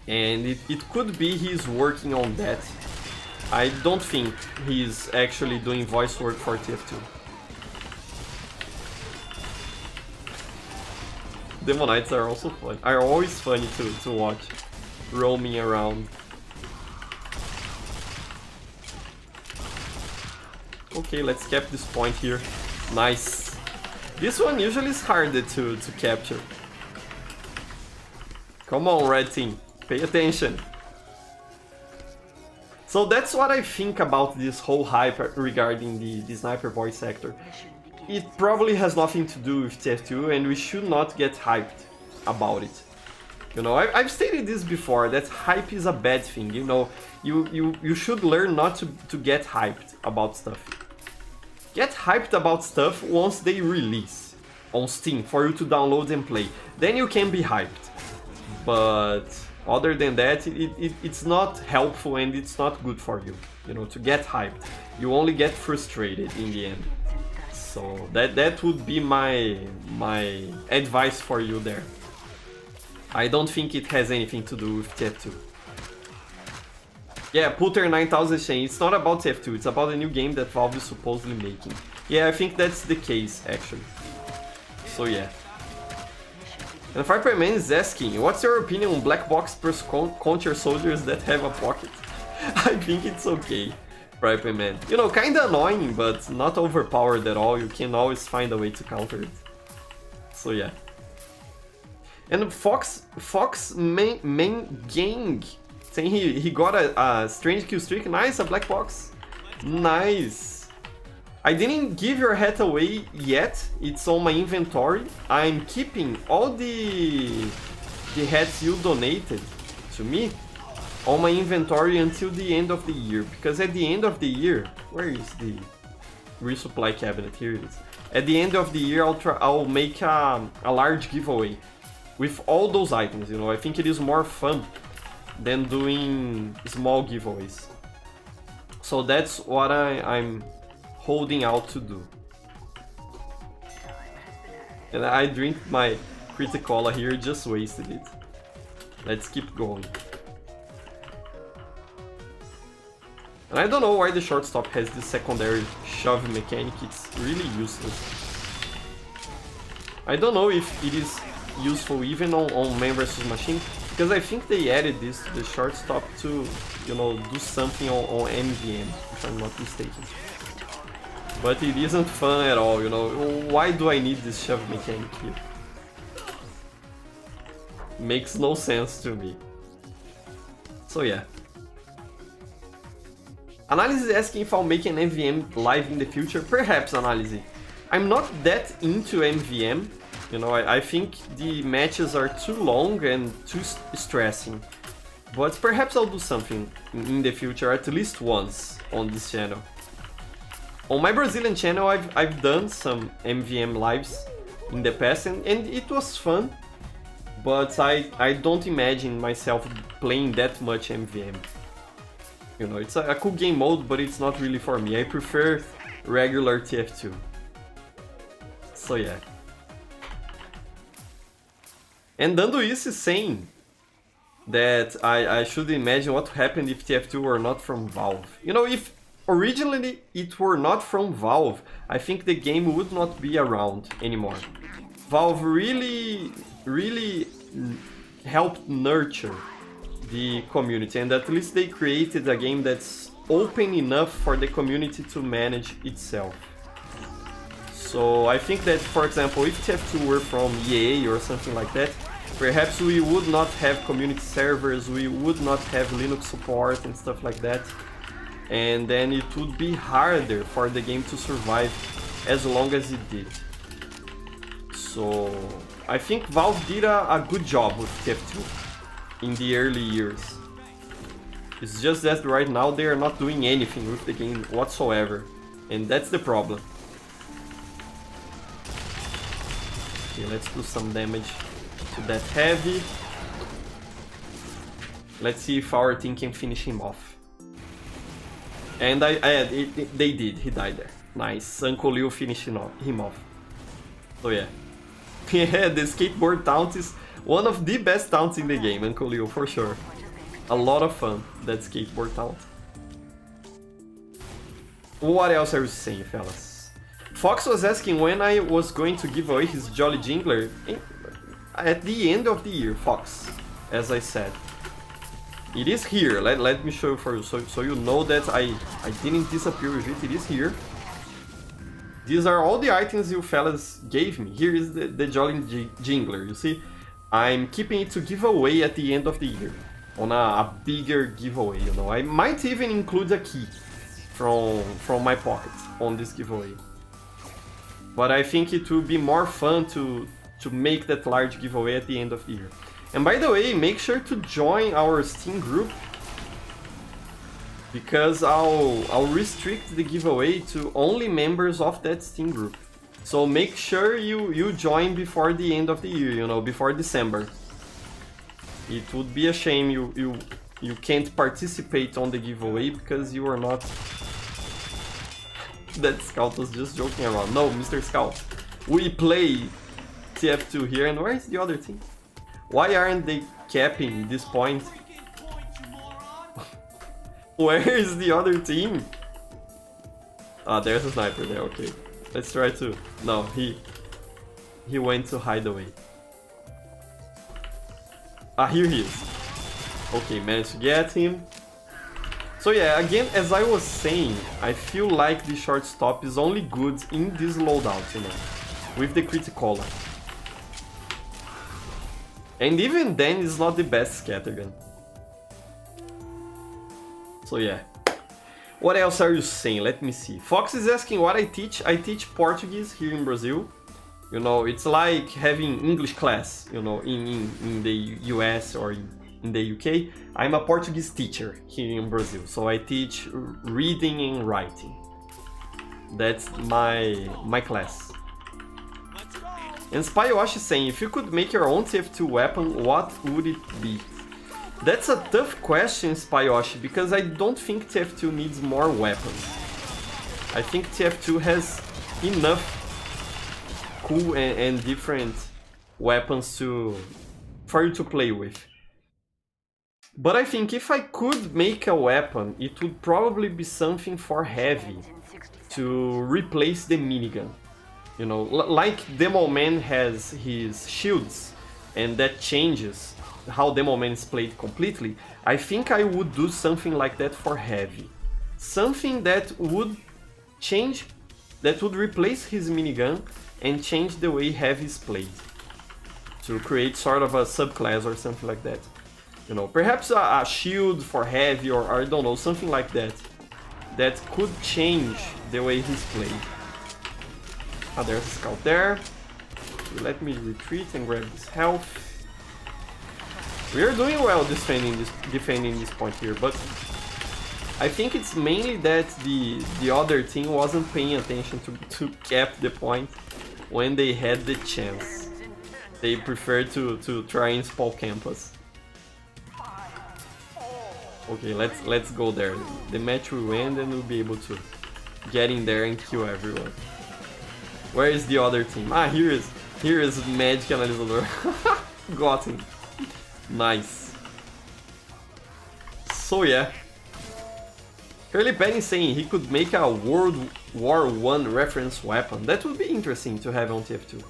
And it could be he's working on that. I don't think he's actually doing voice work for TF2. Demonites are also fun. Are always funny to watch, roaming around. Okay, let's cap this point here. Nice. This one usually is harder to capture. Come on, red team, pay attention. So that's what I think about this whole hype regarding the sniper voice actor. It probably has nothing to do with TF2, and we should not get hyped about it. You know, I've stated this before, that hype is a bad thing, you know. You should learn not to get hyped about stuff. Get hyped about stuff once they release on Steam for you to download and play. Then you can be hyped. But other than that, it's not helpful and it's not good for you, you know, to get hyped. You only get frustrated in the end. So that would be my advice for you there. I don't think it has anything to do with TF2. Yeah, Putter 9000 Shane, it's not about TF2, it's about a new game that Valve is supposedly making. Yeah, I think that's the case, actually. So yeah. And Fireman is asking, what's your opinion on black box plus counter soldiers that have a pocket? I think it's okay, Fireman. You know, kinda annoying, but not overpowered at all. You can always find a way to counter it. So yeah. And Fox main gang saying he got a strange kill streak. Nice, a black box. Nice. I didn't give your hat away yet. It's on my inventory. I'm keeping all the hats you donated to me on my inventory until the end of the year. Because at the end of the year, where is the resupply cabinet? Here it is. At the end of the year, I'll make a large giveaway with all those items. You know, I think it is more fun than doing small giveaways. So that's what I'm holding out to do. And I drink my Criticola here, just wasted it. Let's keep going. And I don't know why the shortstop has this secondary shove mechanic, it's really useless. I don't know if it is useful even on man vs machine, because I think they added this to the shortstop to, you know, do something on MVM, if I'm not mistaken. But it isn't fun at all, you know. Why do I need this shove mechanic here? Makes no sense to me. So yeah. Analysis is asking if I'll make an MVM live in the future. Perhaps, Analysis. I'm not that into MVM. You know, I think the matches are too long and too stressing. But perhaps I'll do something in the future, at least once, on this channel. On my Brazilian channel, I've done some MVM lives in the past, and it was fun. But I don't imagine myself playing that much MVM. You know, it's a cool game mode, but it's not really for me. I prefer regular TF2. So yeah. And Danduis is saying that I should imagine what happened if TF2 were not from Valve. You know, if originally it were not from Valve, I think the game would not be around anymore. Valve really helped nurture the community, and at least they created a game that's open enough for the community to manage itself. So I think that, for example, if TF2 were from EA or something like that, perhaps we would not have community servers, we would not have Linux support and stuff like that, and then it would be harder for the game to survive as long as it did. So I think Valve did a good job with TF2 in the early years. It's just that right now they are not doing anything with the game whatsoever, and that's the problem. Okay, let's do some damage to that heavy. Let's see if our team can finish him off. And they did, he died there. Nice, Uncle Liu finished him off. So yeah. Yeah, the skateboard taunt is one of the best taunts in the game, Uncle Liu, for sure. A lot of fun, that skateboard taunt. What else are you saying, fellas? Fox was asking when I was going to give away his Jolly Jingler. At the end of the year, Fox, as I said. It is here, let me show you for you, so you know that I didn't disappear with it, it is here. These are all the items you fellas gave me. Here is the Jolly Jingler, you see? I'm keeping it to give away at the end of the year. On a bigger giveaway, you know. I might even include a key from my pocket on this giveaway. But I think it will be more fun to make that large giveaway at the end of the year. And by the way, make sure to join our Steam group, because I'll restrict the giveaway to only members of that Steam group. So make sure you join before the end of the year, you know, before December. It would be a shame you can't participate on the giveaway because you are not... That Scout was just joking around. No, Mr. Scout, we play TF2 here, and where is the other team? Why aren't they capping this point? Where is the other team? Ah, there's a sniper there, okay. Let's try to... No, he went to hide away. Ah, here he is. Okay, managed to get him. So yeah, again, as I was saying, I feel like the short stop is only good in this loadout, you know, with the critical line. And even then, it's not the best scattergun. So yeah. What else are you saying? Let me see. Fox is asking what I teach. I teach Portuguese here in Brazil. You know, it's like having English class, you know, in the US or in the UK. I'm a Portuguese teacher here in Brazil, so I teach reading and writing. That's my class. And Spyoshi saying, if you could make your own TF2 weapon, what would it be? That's a tough question, Spyoshi, because I don't think TF2 needs more weapons. I think TF2 has enough cool and different weapons for you to play with. But I think if I could make a weapon, it would probably be something for heavy to replace the minigun. You know, like Demoman has his shields, and that changes how Demoman is played completely. I think I would do something like that for heavy. Something that would change, that would replace his minigun and change the way heavy is played. To create sort of a subclass or something like that. You know, perhaps a shield for heavy, or I don't know, something like that. That could change the way he's played. Ah, there's a scout there. Let me retreat and grab his health. We are doing well defending this point here, but I think it's mainly that the other team wasn't paying attention to cap the point when they had the chance. They preferred to try and spawn campus. Okay, let's go there. The match will end and we'll be able to get in there and kill everyone. Where is the other team? Ah, here is Magic Analisador. Got him. Nice. So yeah. Curly Penny saying he could make a World War I reference weapon. That would be interesting to have on TF2.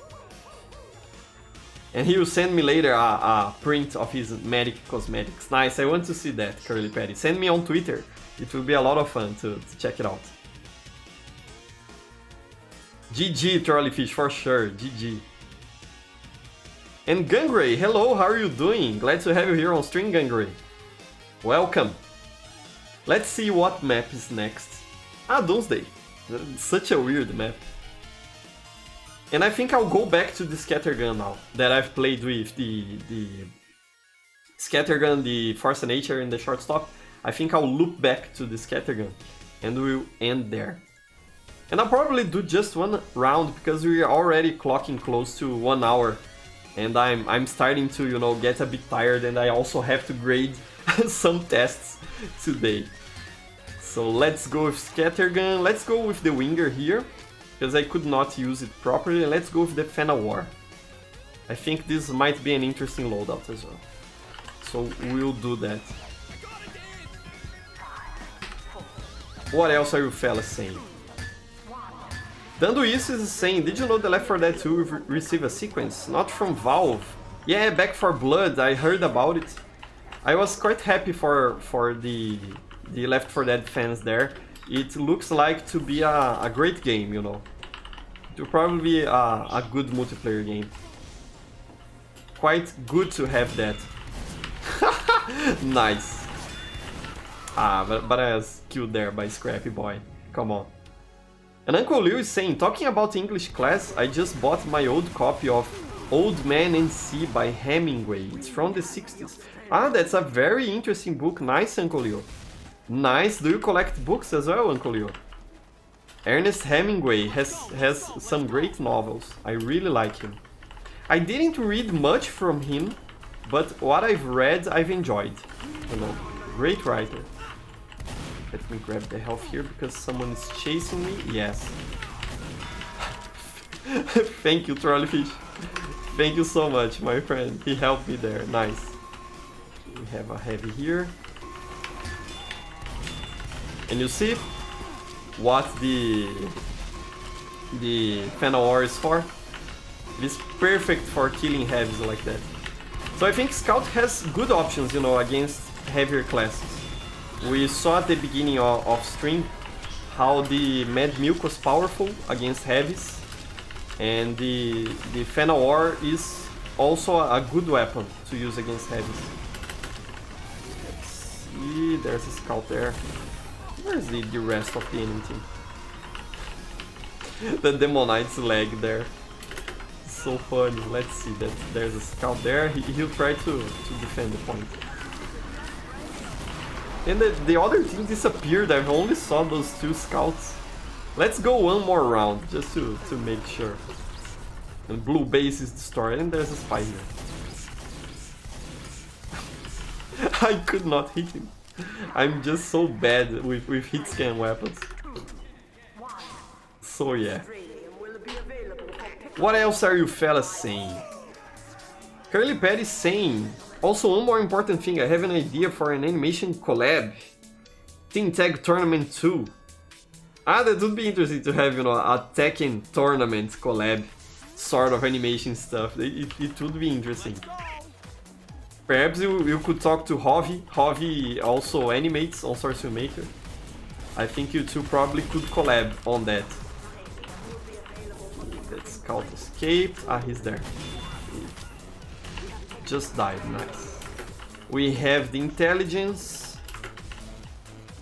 And he will send me later a print of his medic cosmetics. Nice, I want to see that, Curly Patty. Send me on Twitter. It will be a lot of fun to check it out. GG, Trolleyfish, for sure. GG. And Gangray, hello, how are you doing? Glad to have you here on stream, Gangray. Welcome. Let's see what map is next. Ah, Doomsday. Such a weird map. And I think I'll go back to the Scattergun now, that I've played with the Scattergun, the Force of Nature, and the Shortstop. I think I'll loop back to the Scattergun, and we'll end there. And I'll probably do just one round, because we're already clocking close to 1 hour. And I'm starting to, you know, get a bit tired, and I also have to grade some tests today. So let's go with Scattergun, let's go with the Winger here, because I could not use it properly. Let's go with the Fenawar. I think this might be an interesting loadout as well. So we'll do that. What else are you fellas saying? Dando Isso is saying, did you know the Left 4 Dead 2 will receive a sequence? Not from Valve. Yeah, Back 4 Blood, I heard about it. I was quite happy for the Left 4 Dead fans there. It looks like to be a great game, you know. It will probably be a good multiplayer game. Quite good to have that. Nice. But I was killed there by Scrappy Boy. Come on. And Uncle Liu is saying, talking about English class, I just bought my old copy of Old Man and Sea by Hemingway. It's from the 60s. That's a very interesting book. Nice, Uncle Liu. Nice. Do you collect books as well, Uncle Liu? Ernest Hemingway has some great novels. I really like him. I didn't read much from him, but what I've read, I've enjoyed. You know, great writer. Let me grab the health here because someone is chasing me. Yes. Thank you, Trolleyfish. Thank you so much, my friend. He helped me there. Nice. We have a heavy here. And you see what the Fenawar is for? It is perfect for killing heavies like that. So I think Scout has good options, you know, against heavier classes. We saw at the beginning of stream how the Mad Milk was powerful against heavies, and the Fenawar is also a good weapon to use against heavies. Let's see, there's a Scout there. Where's the rest of the enemy team? The Demonite's leg there. So funny. Let's see, that there's a Scout there. He'll try to defend the point. And the other team disappeared. I only saw those 2 Scouts. Let's go one more round, just to make sure. And blue base is destroyed, and there's a spy here. I could not hit him. I'm just so bad with hit scan weapons. So yeah. What else are you fellas saying? Curly Patty is saying, also one more important thing, I have an idea for an animation collab. Team Tag Tournament 2. That would be interesting to have, you know, a Tekken tournament collab sort of animation stuff. It would be interesting. Perhaps you could talk to Hovi. Hovi also animates on Source Filmmaker. I think you two probably could collab on that. That Scout escaped. He's there. He just died. Nice. We have the intelligence.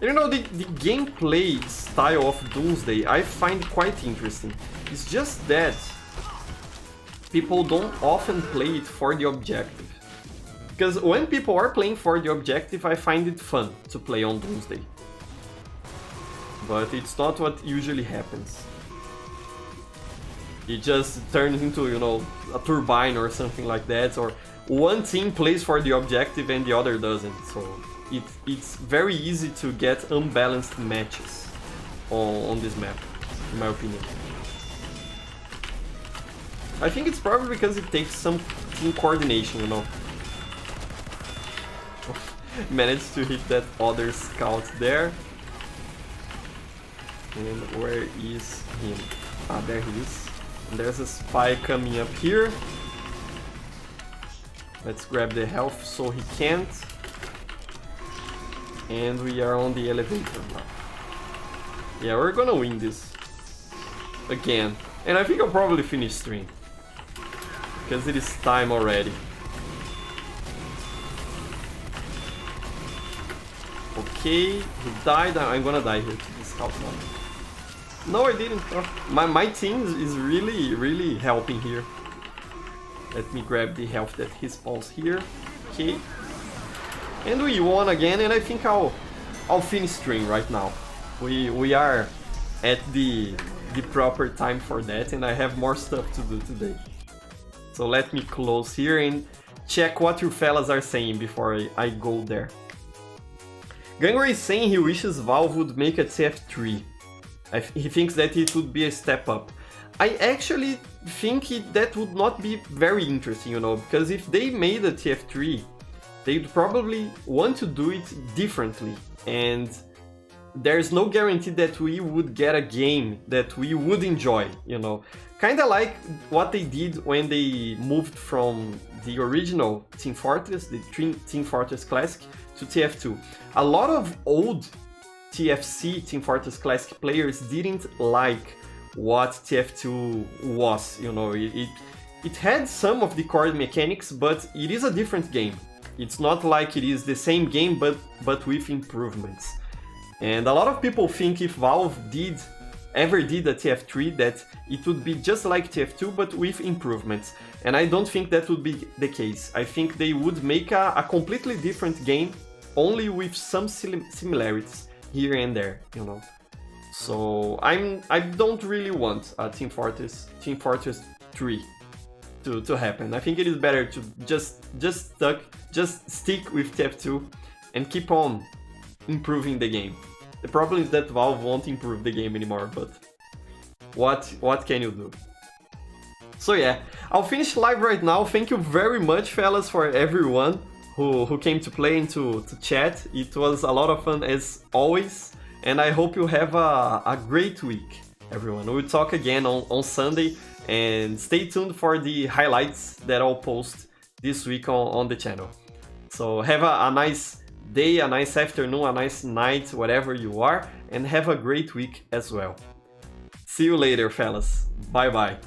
You know, the gameplay style of Doomsday I find quite interesting. It's just that people don't often play it for the objective. Because when people are playing for the objective, I find it fun to play on Doomsday. But it's not what usually happens. It just turns into, you know, a turbine or something like that, or one team plays for the objective and the other doesn't. So it's very easy to get unbalanced matches on this map, in my opinion. I think it's probably because it takes some team coordination, you know. Managed to hit that other Scout there. And where is him? There he is. And there's a spy coming up here. Let's grab the health so he can't. And we are on the elevator now. Yeah, we're gonna win this. Again. And I think I'll probably finish stream. Because it is time already. Okay, he died. I'm gonna die here to this house now. No, I didn't. My team is really helping here. Let me grab the health that he spawns here. Okay. And we won again, and I think I'll finish stream right now. We are at the proper time for that, and I have more stuff to do today. So let me close here and check what you fellas are saying before I go there. Gangway is saying he wishes Valve would make a TF3. He thinks that it would be a step up. I actually think that would not be very interesting, you know, because if they made a TF3, they'd probably want to do it differently, and there's no guarantee that we would get a game that we would enjoy, you know. Kinda like what they did when they moved from the original Team Fortress, the Team Fortress Classic, to TF2. A lot of old TFC, Team Fortress Classic players didn't like what TF2 was, you know. It had some of the core mechanics, but it is a different game. It's not like it is the same game, but with improvements. And a lot of people think if Valve ever did a TF3, that it would be just like TF2, but with improvements. And I don't think that would be the case. I think they would make a completely different game, only with some similarities here and there, you know. So I don't really want a Team Fortress 3 to happen. I think it is better to just stick with TF2 and keep on improving the game. The problem is that Valve won't improve the game anymore, but what can you do? So yeah, I'll finish live right now. Thank you very much, fellas, for everyone who came to play and to chat. It was a lot of fun as always, and I hope you have a great week, everyone. We'll talk again on Sunday, and stay tuned for the highlights that I'll post this week on the channel. So have a nice day, a nice afternoon, a nice night, whatever you are, and have a great week as well. See you later, fellas. Bye bye.